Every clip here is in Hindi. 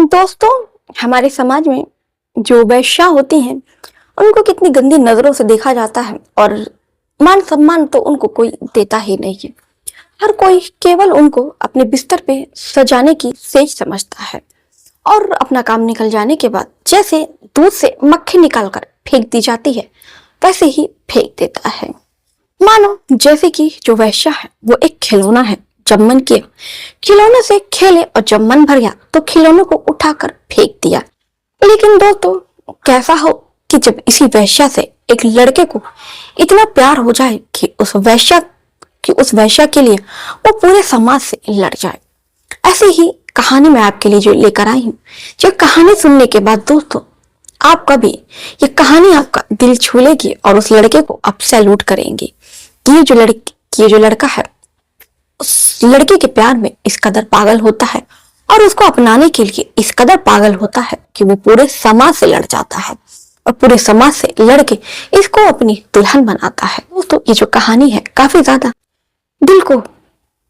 दोस्तों, हमारे समाज में जो वेश्या होती हैं उनको कितनी गंदी नजरों से देखा जाता है और मान सम्मान तो उनको कोई देता ही नहीं है। हर कोई केवल उनको अपने बिस्तर पे सजाने की सेज समझता है और अपना काम निकल जाने के बाद जैसे दूध से मक्खी निकालकर फेंक दी जाती है वैसे ही फेंक देता है। मानो जैसे कि जो वेश्या है वो एक खिलौना है। जब मन किया खिलौने से खेले और जब मन भर गया तो खिलौने को उठाकर फेंक दिया। लेकिन दोस्तों, कैसा हो कि जब इसी वेश्या से एक लड़के को इतना प्यार हो जाए कि उस वेश्या के लिए वो पूरे समाज से लड़ जाए। ऐसी ही कहानी मैं आपके लिए जो लेकर आई हूँ। ये कहानी सुनने के बाद दोस्तों, आप कभी ये कहानी आपका दिल छू लेगी और उस लड़के को आप सैल्यूट करेंगे कि ये जो लड़का है उस लड़की के प्यार में इस कदर पागल होता है और उसको अपनाने के लिए इस कदर पागल होता है कि वो पूरे समाज से लड़ जाता है और पूरे समाज से लड़के इसको अपनी दुल्हन बनाता है। दोस्तों, ये जो कहानी है काफी ज्यादा दिल को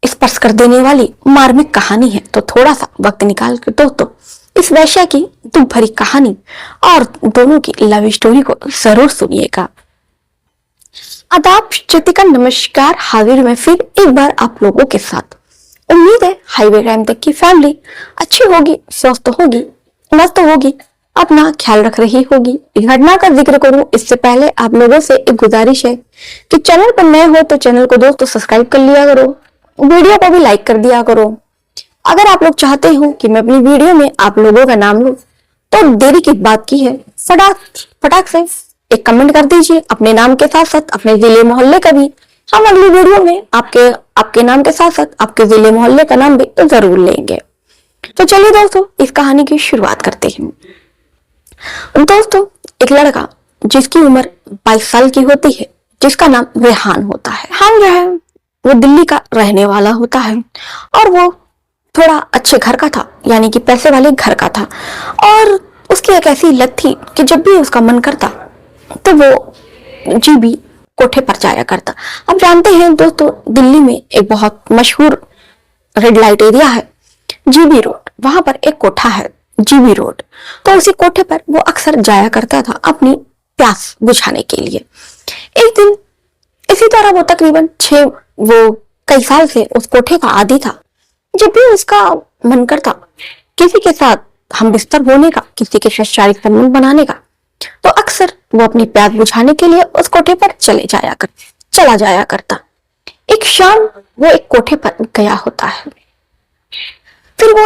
स्पर्श कर देने वाली मार्मिक कहानी है। तो थोड़ा सा वक्त निकाल कर दोस्तों इस वेश्या की दुख भरी कहानी और दोनों की लव स्टोरी को जरूर सुनिएगा। आदाब, चितिका, नमस्कार। हाजिर मैं फिर एक बार आप लोगों के साथ। उम्मीद है हाईवे टाइम तक की फैमिली अच्छी होगी, स्वस्थ होगी, मस्त होगी, अपना ख्याल रख रही होगी। इस घटना का जिक्र करूं इससे पहले आप लोगों से एक गुजारिश है कि चैनल पर नए हो तो चैनल को दोस्तों सब्सक्राइब कर लिया करो, वीडियो को भी लाइक कर दिया करो। अगर आप लोग चाहते हो कि मैं अपनी वीडियो में आप लोगों का नाम लूं तो देरी की बात की है, फटाक से एक कमेंट कर दीजिए अपने नाम के साथ साथ अपने जिले मोहल्ले का भी। हम अगली वीडियो में आपके नाम के साथ साथ आपके जिले मोहल्ले का नाम भी तो जरूर लेंगे। तो चलिए दोस्तों इस कहानी की शुरुआत करते हैं। दोस्तों, एक लड़का जिसकी उम्र 22 साल की होती है, जिसका नाम रेहान होता है। रेहान जो है वो दिल्ली का रहने वाला होता है और वो थोड़ा अच्छे घर का था, यानी कि पैसे वाले घर का था। और उसकी एक ऐसी लत थी कि जब भी उसका मन करता तो वो जीबी कोठे पर जाया करता। अब जानते हैं दोस्तों, दिल्ली में एक बहुत मशहूर रेड लाइट एरिया है जीबी रोड, वहां पर एक कोठा है जीबी रोड। तो उसी कोठे पर वो अक्सर जाया करता था अपनी प्यास बुझाने के लिए। एक दिन इसी तरह वो तकरीबन वो कई साल से उस कोठे का आदी था। जब भी उसका मन करता किसी के साथ हम बिस्तर होने का, किसी के साथ शारीरिक संबंध बनाने का, तो अक्सर वो अपनी प्यास बुझाने के लिए उस कोठे पर चला जाया करता। एक शाम वो एक कोठे पर गया होता है। फिर वो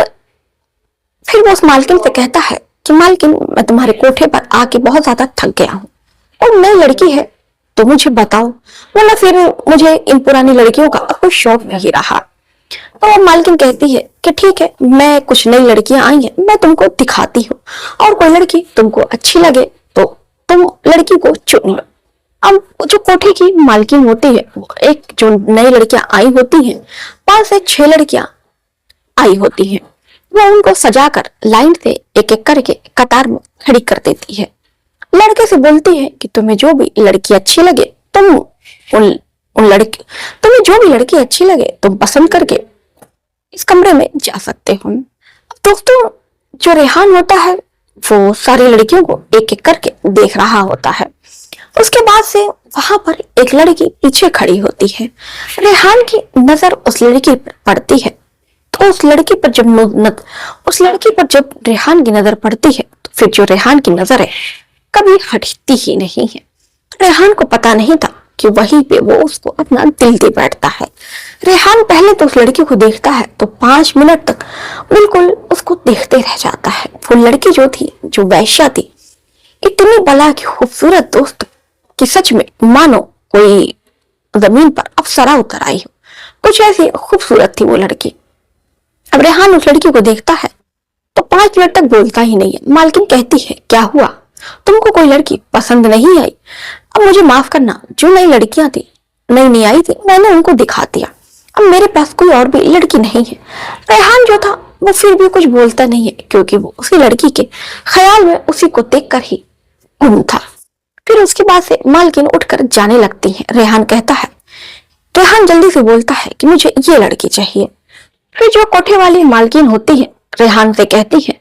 उस मालकिन से कहता है कि मालकिन, मैं तुम्हारे कोठे पर आके बहुत ज्यादा थक गया हूँ और नई लड़की है तो मुझे बताओ, वरना फिर मुझे इन पुरानी लड़कियों का कोई शौक नहीं रहा। तो मालकिन कहती है कि ठीक है, मैं कुछ नई लड़कियां आई हैं, मैं तुमको दिखाती हूँ और कोई लड़की तुमको अच्छी लगे तो तुम लड़की को चुन लो। अब जो कोठे की मालकिन होती है, एक जो नई लड़कियां आई होती हैं, 5 से 6 लड़कियां आई होती हैं, वो उनको सजाकर लाइन से एक एक करके कतार में खड़ी कर देती है। लड़के से बोलती है कि तुम्हें जो भी लड़की अच्छी लगे तुम्हें जो भी लड़की अच्छी लगे तुम पसंद करके इस कमरे में जा सकते हो। दोस्तों, जो रेहान होता है वो सारी लड़कियों को एक एक करके देख रहा होता है। उसके बाद से वहां पर एक लड़की पीछे खड़ी होती है। रेहान की नजर उस लड़की पर पड़ती है तो उस लड़की पर जब रेहान की नजर पड़ती है तो फिर जो रेहान की नजर है कभी हटती ही नहीं है। रेहान को पता नहीं था कि वहीं पे वो उसको अपना दिल दे बैठता है। रेहान पहले तो उस लड़की को देखता है तो 5 मिनट तक बिल्कुल उसको देखते रह जाता है। वो लड़की जो वेश्या थी, इतनी बला की खूबसूरत दोस्त कि सच में मानो कोई जमीन पर अप्सरा उतर आई हो, कुछ ऐसी खूबसूरत थी वो लड़की। अब रेहान उस लड़की को देखता है तो 5 मिनट तक बोलता ही नहीं है। मालकिन कहती है, क्या हुआ, तुमको कोई लड़की पसंद नहीं आई? अब मुझे माफ करना, जो नई लड़कियां थी नई आई थी, मैंने उनको दिखा दिया। अब मेरे पास कोई और भी लड़की नहीं है। रेहान जो था वो फिर भी कुछ बोलता नहीं है क्योंकि वो उसी लड़की के ख्याल में उसी को देखकर ही गुम था। फिर उसके बाद से मालकिन उठकर जाने लगती है। रेहान जल्दी से बोलता है कि मुझे ये लड़की चाहिए। फिर जो कोठे वाली मालकिन होती है रेहान से कहती है,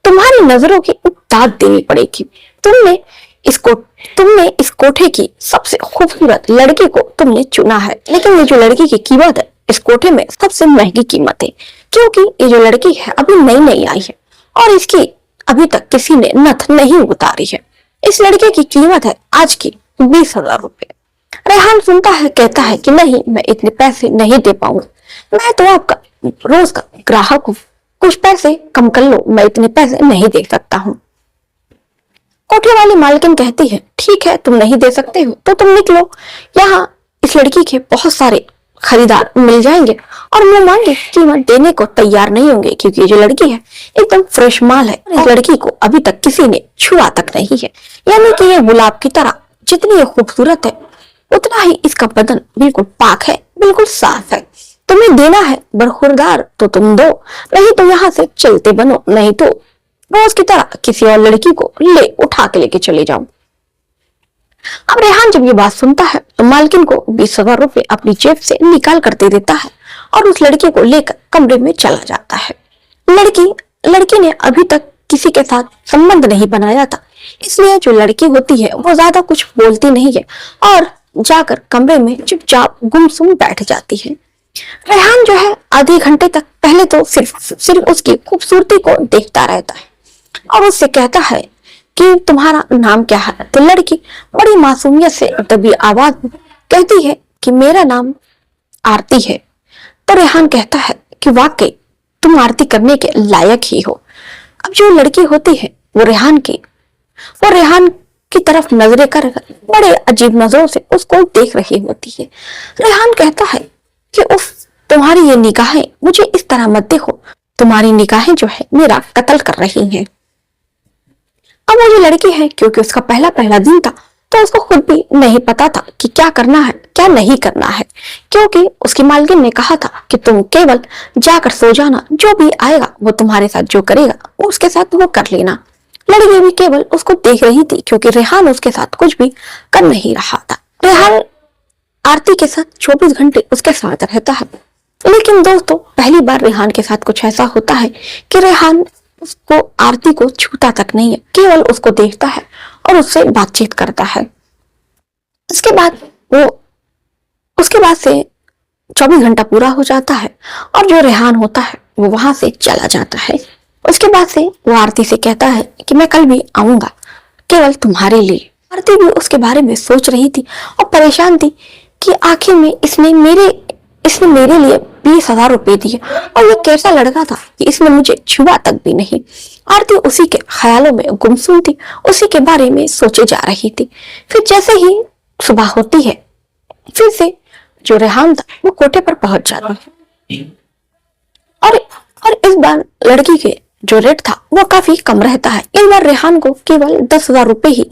तुम्हारी नजरों की दाद देनी पड़ेगी। तुमने इसको तुमने इस कोठे की सबसे खूबसूरत लड़की को तुमने चुना है, लेकिन ये जो लड़की की कीमत है इस कोठे में सबसे महंगी कीमत है, क्योंकि ये जो लड़की है अभी नई नई आई है और इसकी अभी तक किसी ने नथ नहीं उतारी है। इस लड़के की कीमत है आज की 20,000 रुपए। रेहान सुनता है, कहता है कि नहीं, मैं इतने पैसे नहीं दे पाऊंगा, मैं तो आपका रोज का ग्राहक हूँ, कुछ पैसे कम कर लो, मैं इतने पैसे नहीं दे सकता हूँ। कोठे वाली मालकिन कहती है, ठीक है, तुम नहीं दे सकते हो तो तुम निकलो, यहाँ इस लड़की के बहुत सारे खरीदार मिल जाएंगे और मुंह मांगे कीमत देने को तैयार नहीं होंगे, क्योंकि ये जो लड़की है एकदम फ्रेश माल है। इस लड़की को अभी तक किसी ने छुआ तक नहीं है, यानी कि ये गुलाब की तरह जितनी ये खूबसूरत है उतना ही इसका बदन बिल्कुल पाक है, बिल्कुल साफ है। तुम्हें देना है बरखुरदार तो तुम दो, नहीं तो यहाँ से चलते बनो, नहीं तो रोज की तरह किसी और लड़की को उठा के लेके चले जाओ। अब रेहान जब ये बात सुनता है तो मालकिन को 20,000 रुपए अपनी जेब से निकाल कर दे देता है और उस लड़की को लेकर कमरे में चला जाता है। लड़की ने अभी तक किसी के साथ संबंध नहीं बनाया था, इसलिए जो लड़की होती है वो ज्यादा कुछ बोलती नहीं है और जाकर कमरे में चुपचाप गुमसुम बैठ जाती है। रेहान जो है आधे घंटे तक पहले तो सिर्फ उसकी खूबसूरती को देखता रहता है और उससे कहता है कि तुम्हारा नाम क्या है। तो लड़की बड़ी मासूमियत से तभी आवाज में कहती है कि मेरा नाम आरती है। तो रेहान कहता है कि वाकई तुम आरती करने के लायक ही हो। अब जो लड़की होती है वो रेहान की तरफ नजरें कर बड़े अजीब नजरों से उसको देख रही होती है। रेहान कहता है कि उफ, तुम्हारी ये निगाहें मुझे इस तरह मत देखो, तुम्हारी निगाहें जो है मेरा कत्ल कर रही हैं। अब वो जो लड़की है, क्योंकि उसका पहला दिन था तो उसको खुद भी नहीं पता था कि क्या करना है क्या नहीं करना है, क्योंकि उसकी मालकिन ने कहा था कि तुम केवल जाकर सो जाना, जो भी आएगा वो तुम्हारे साथ जो करेगा वो उसके साथ वो कर लेना। लड़की भी केवल उसको देख रही थी, क्योंकि रेहान उसके साथ कुछ भी कर नहीं रहा था। रेहान आरती के साथ 24 घंटे उसके साथ रहता है, लेकिन दोस्तों पहली बार रेहान के साथ कुछ ऐसा होता है कि रेहान उसको आरती को छूता तक नहीं है, केवल उसको देखता है और उससे बातचीत करता है। उसके बाद से 24 घंटा पूरा हो जाता है और जो रेहान होता है वो वहां से चला जाता है। उसके बाद से वो आरती से कहता है कि मैं कल भी आऊंगा केवल तुम्हारे लिए। आरती भी उसके बारे में सोच रही थी और परेशान थी कि आखिर में इसने मेरे लिए 20,000 रुपए दिए और ये कैसा लड़का था कि इसने मुझे छुआ तक भी नहीं। आरती उसी के ख्यालों में गुमसुम थी, उसी के बारे में सोचे जा रही थी। फिर जैसे ही सुबह होती है फिर से जो रेहान था वो कोठे पर पहुंच जाता है और इस बार लड़की के जो रेट था वो काफी कम रहता है। इस बार रेहान को केवल 10,000 रुपए ही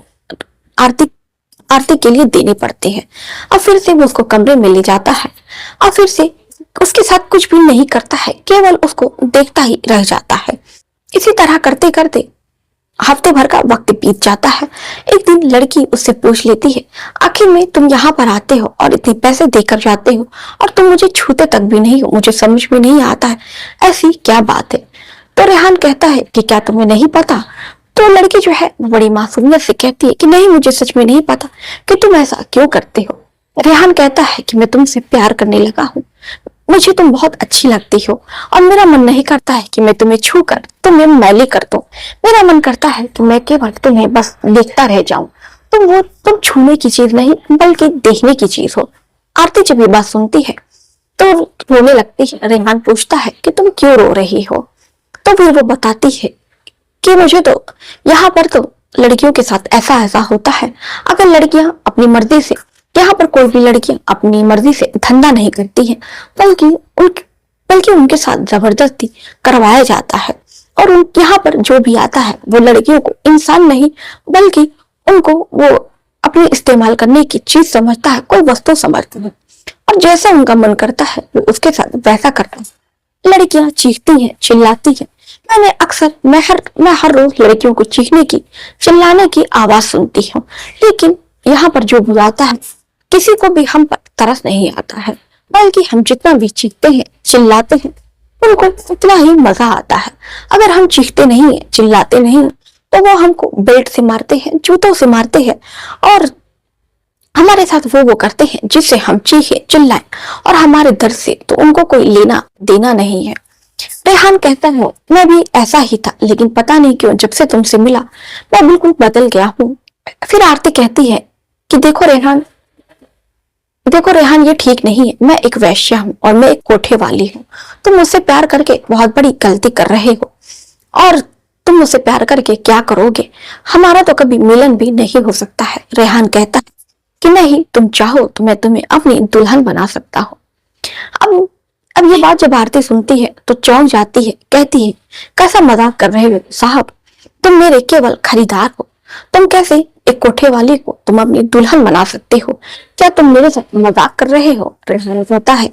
आरती के लिए देने पड़ते हैं। और फिर से वो उसको कमरे में ले जाता है और फिर से उसके साथ कुछ भी नहीं करता है, केवल उसको देखता ही रह जाता है। इसी तरह करते करते हफ्ते भर का वक्त बीत जाता है। एक दिन लड़की उससे पूछ लेती है, आखिर में तुम यहाँ पर आते हो और इतने पैसे देकर जाते हो और तुम मुझे छूते तक भी नहीं हो, मुझे समझ में नहीं आता है, ऐसी क्या बात है। तो रेहान कहता है कि क्या तुम्हें नहीं पता। तो लड़की जो है वो बड़ी मासूमियत से कहती है कि नहीं, मुझे सच में नहीं पता कि तुम ऐसा क्यों करते हो। रेहान कहता है कि मैं तुमसे प्यार करने लगा हूँ, मुझे तुम बहुत अच्छी लगती हो और मेरा मन नहीं करता है कि मैं तुम्हें छू कर तुम्हें मैली कर दूं। मेरा मन करता है कि मैं केवल तुम्हें बस देखता रह जाऊं। तुम छूने की चीज नहीं बल्कि देखने की चीज हो। आरती जब ये बात सुनती है तो रोने लगती है। रेहान पूछता है कि तुम क्यों रो रही हो। तो फिर वो बताती है कि मुझे तो यहाँ पर तो लड़कियों के साथ ऐसा होता है, अगर लड़कियां अपनी मर्जी से, यहाँ पर कोई भी लड़कियां अपनी मर्जी से धंधा नहीं करती हैं, बल्कि उनके साथ जबरदस्ती करवाया जाता है। और यहाँ पर जो भी आता है वो लड़कियों को इंसान नहीं बल्कि उनको वो अपने इस्तेमाल करने की चीज समझता है, कोई वस्तु समझता है और जैसा उनका मन करता है वो उसके साथ वैसा करता है। लड़कियां चीखती हैं, चिल्लाती हैं। मैं हर रोज लड़कियों को चीखने की, चिल्लाने की आवाज सुनती हूँ, लेकिन यहाँ पर जो बुलाता है किसी को भी हम पर तरस नहीं आता है, बल्कि हम जितना भी चीखते हैं चिल्लाते हैं उनको इतना ही मजा आता है। अगर हम चीखते नहीं है, चिल्लाते नहीं, तो वो हमको बेल्ट से मारते हैं, जूतों से मारते हैं और हमारे साथ वो करते हैं जिससे हम चीखे चिल्लाएं और हमारे दर्द से तो उनको कोई लेना देना नहीं है। रेहान कहता है मैं भी ऐसा ही था, लेकिन पता नहीं क्यों जब से तुमसे मिला मैं बिल्कुल बदल गया हूँ। फिर आरती कहती है कि देखो रेहान, ये ठीक नहीं है। मैं एक वैश्या हूँ और मैं एक कोठे वाली हूँ। तुम मुझसे प्यार करके बहुत बड़ी गलती कर रहे हो और तुम मुझसे प्यार करके क्या करोगे? हमारा तो कभी मिलन भी नहीं हो सकता है। रेहान कहता है कि नहीं, तुम चाहो तो मैं तुम्हें अपनी दुल्हन बना सकता हूँ। अब ये बात जब आरती सुनती है तो चौंक जाती है, कहती है कैसा मजाक कर रहे हो साहब, तुम मेरे केवल खरीदार हो। तुम कैसे एक कोठे वाली को तुम अपनी दुल्हन बना सकते हो? क्या तुम मेरे साथ मजाक कर रहे हो? रेहान कहता है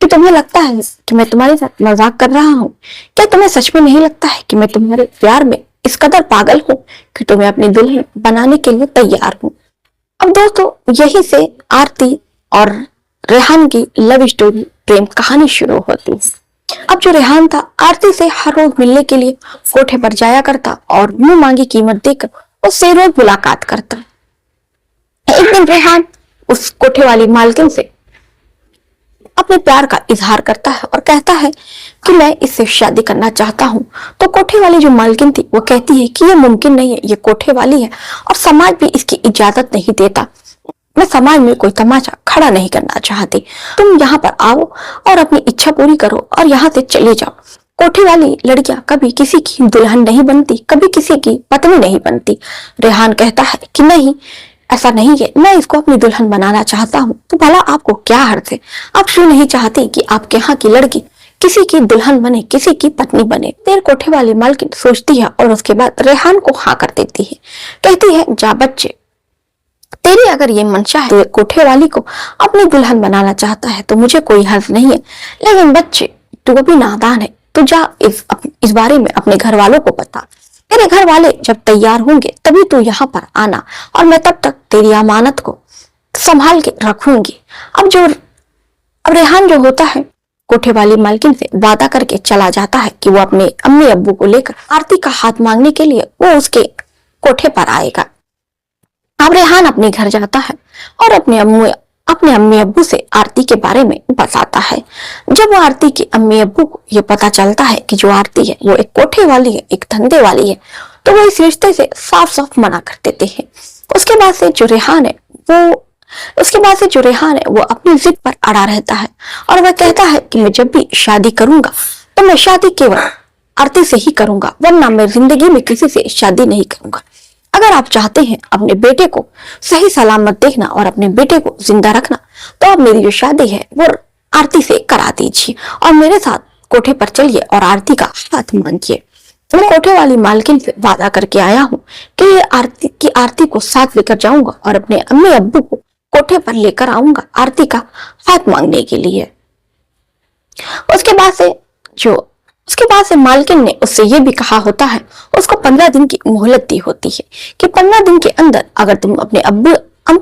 कि तुम्हें लगता है कि मैं तुम्हारे साथ मजाक कर रहा हूँ? क्या तुम्हें सच में नहीं लगता है कि मैं तुम्हारे प्यार में इस कदर पागल हूँ कि तुम्हें अपनी दुल्हन बनाने के लिए तैयार हूँ? अब दोस्तों, यही से आरती और रेहान की लव स्टोरी प्रेम कहानी शुरू होती है। अब जो रेहान था आरती से हर रोज मिलने के लिए कोठे पर जाया करता और मुंह मांगी कीमत देकर उससे रोज मुलाकात करता। एक दिन रेहान उस कोठे वाली मालकिन से अपने प्यार का इजहार करता है और कहता है कि मैं इससे शादी करना चाहता हूँ। तो कोठे वाली जो मालकिन थी वो कहती है कि ये मुमकिन नहीं है, ये कोठे वाली है और समाज भी इसकी इजाजत नहीं देता। मैं समाज में कोई तमाशा खड़ा नहीं करना चाहती। तुम यहाँ पर आओ और अपनी इच्छा पूरी करो और यहाँ से चले जाओ। कोठे वाली लड़कियां कभी किसी की दुल्हन नहीं बनती, कभी किसी की पत्नी नहीं बनती। रेहान कहता है कि नहीं, ऐसा नहीं है, मैं इसको अपनी दुल्हन बनाना चाहता हूँ। तो भला आपको क्या हर्ज है? आप क्यों नहीं चाहते कि आपके यहाँ की लड़की किसी की दुल्हन बने, किसी की पत्नी बने? देर कोठे वाली मालकिन सोचती है और उसके बाद रेहान को हाँ कर देती है। कहती है जा बच्चे, तेरी अगर ये मंशा है, तो कोठे वाली को अपनी दुल्हन बनाना चाहता है तो मुझे कोई हर्ज नहीं है। लेकिन बच्चे, तू अभी नादान है, तू जा इस बारे में अपने घर वालों को बता। तेरे घर वाले जब तैयार होंगे तभी तू यहाँ पर आना और मैं तब तक तेरी अमानत को संभाल के रखूंगी। अब रेहान जो होता है कोठे वाली मालकिन से वादा करके चला जाता है कि वो अपने अम्मी अब्बू को लेकर आरती का हाथ मांगने के लिए वो उसके कोठे पर आएगा। अब रेहान अपने घर जाता है और अपने अम्मी अब्बू से आरती के बारे में बताता है। जब वो आरती के अम्मी अब्बू को ये पता चलता है कि जो आरती है वो एक कोठे वाली है, एक धंधे वाली है, तो वो इस रिश्ते से साफ साफ मना कर देते हैं। उसके बाद से जो रेहान है वो अपनी जिद पर अड़ा रहता है और वह कहता है कि मैं जब भी शादी करूंगा तो मैं शादी केवल आरती से ही करूंगा, वरना मैं जिंदगी में किसी से शादी नहीं करूंगा। अगर आप चाहते हैं अपने बेटे को सही सलामत देखना और अपने बेटे को जिंदा रखना, तो आप मेरी जो शादी है वो आरती से करा दीजिए और मेरे साथ कोठे पर चलिए और आरती का हाथ मांगिए। मैं कोठे वाली मालकिन से वादा करके आया हूँ कि आरती को साथ लेकर जाऊंगा और अपने अम्मी अब्बू को कोठे पर लेकर आऊंगा आरती का हाथ मांगने के लिए। उसके बाद से मालकिन ने उससे ये भी कहा होता है, उसको 15 दिन की मोहलत दी होती है कि 15 दिन के अंदर अगर तुम अपने अम्मी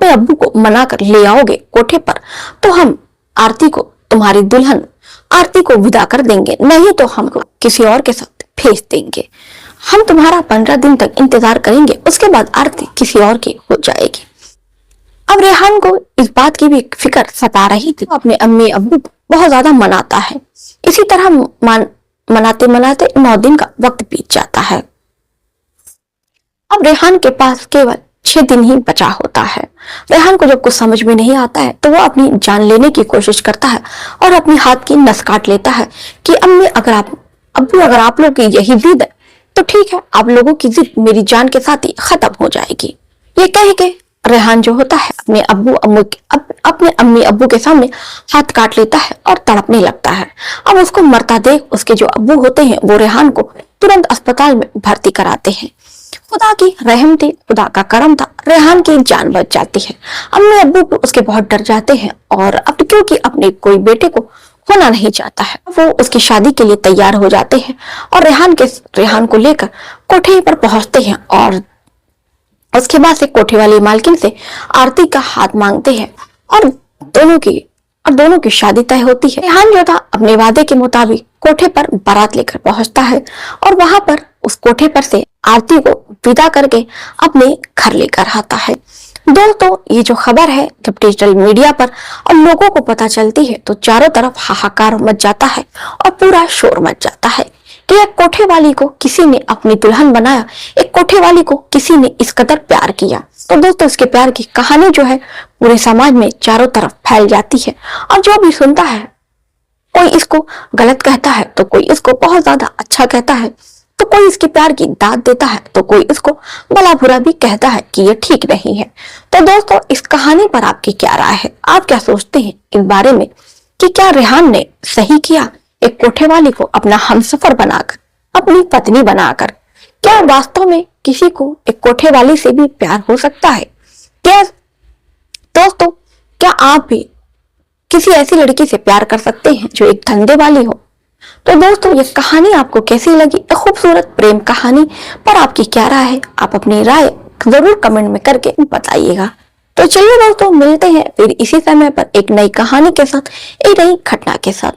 अब्बू को मना कर ले आओगे कोठे पर तो हम आरती को तुम्हारी दुल्हन आरती को विदा कर देंगे, नहीं तो हम किसी और के साथ भेज देंगे। हम तुम्हारा 15 दिन तक इंतजार करेंगे, उसके बाद आरती किसी और की हो जाएगी। अब रेहान को इस बात की भी फिक्र सता रही थी, अपने अम्मी अब्बू बहुत ज्यादा मनाता है। इसी तरह मनाते मनाते 9 दिन का वक्त बीत जाता है। अब रेहान के पास केवल 6 दिन ही बचा होता है। रेहान को जब कुछ समझ में नहीं आता है तो वो अपनी जान लेने की कोशिश करता है और अपनी हाथ की नस काट लेता है कि अम्मी अगर आप लोग की यही जिद है तो ठीक है, आप लोगों की जिद मेरी जान के साथ ही खत्म हो जाएगी। ये कह के रेहान जो होता है अपने अम्मी अब्बू के सामने हाथ काट लेता है और तड़पने लगता है। अब उसको मरता देख उसके जो अब्बू होते हैं वो रेहान को तुरंत अस्पताल में भर्ती कराते हैं। खुदा की रहम थी, खुदा का करम था, रेहान की जान बच जाती है। अम्मी अब्बू को उसके बहुत डर जाते हैं और अब क्योंकि अपने कोई बेटे को होना नहीं चाहता है, वो उसकी शादी के लिए तैयार हो जाते हैं और रेहान को लेकर कोठे पर पहुंचते हैं और उसके बाद से कोठे वाली मालकिन से आरती का हाथ मांगते हैं और दोनों की शादी तय होती है। रेहान जो था अपने वादे के मुताबिक कोठे पर बारात लेकर पहुंचता है और वहां पर उस कोठे पर से आरती को विदा करके अपने घर लेकर आता है। दोस्तों, ये जो खबर है जब डिजिटल मीडिया पर और लोगों को पता चलती है तो चारों तरफ हाहाकार मच जाता है और पूरा शोर मच जाता है कि एक कोठे वाली को किसी ने अपनी दुल्हन बनाया, एक कोठे वाली को किसी ने इस कदर प्यार किया। तो दोस्तों, इसके प्यार की कहानी जो है पूरे समाज में चारों तरफ फैल जाती है और जो भी सुनता है कोई इसको गलत कहता है तो कोई इसको बहुत ज्यादा अच्छा कहता है, तो कोई इसके प्यार की दाद देता है तो कोई इसको भला बुरा भी कहता है कि ये ठीक नहीं है। तो दोस्तों, इस कहानी पर आपकी क्या राय है? आप क्या सोचते हैं इस बारे में कि क्या रेहान ने सही किया एक कोठे वाली को अपना हमसफर बनाकर, अपनी पत्नी बनाकर? क्या वास्तव में किसी को एक कोठे वाली से भी प्यार हो सकता है? क्या दोस्तों, क्या आप भी किसी ऐसी लड़की से प्यार कर सकते हैं जो एक धंधे वाली हो? तो दोस्तों, ये कहानी आपको कैसी लगी? एक खूबसूरत प्रेम कहानी पर आपकी क्या राय है? आप अपनी राय जरूर कमेंट में करके बताइएगा। तो चलिए दोस्तों, मिलते हैं फिर इसी समय पर एक नई कहानी के साथ, एक नई घटना के साथ।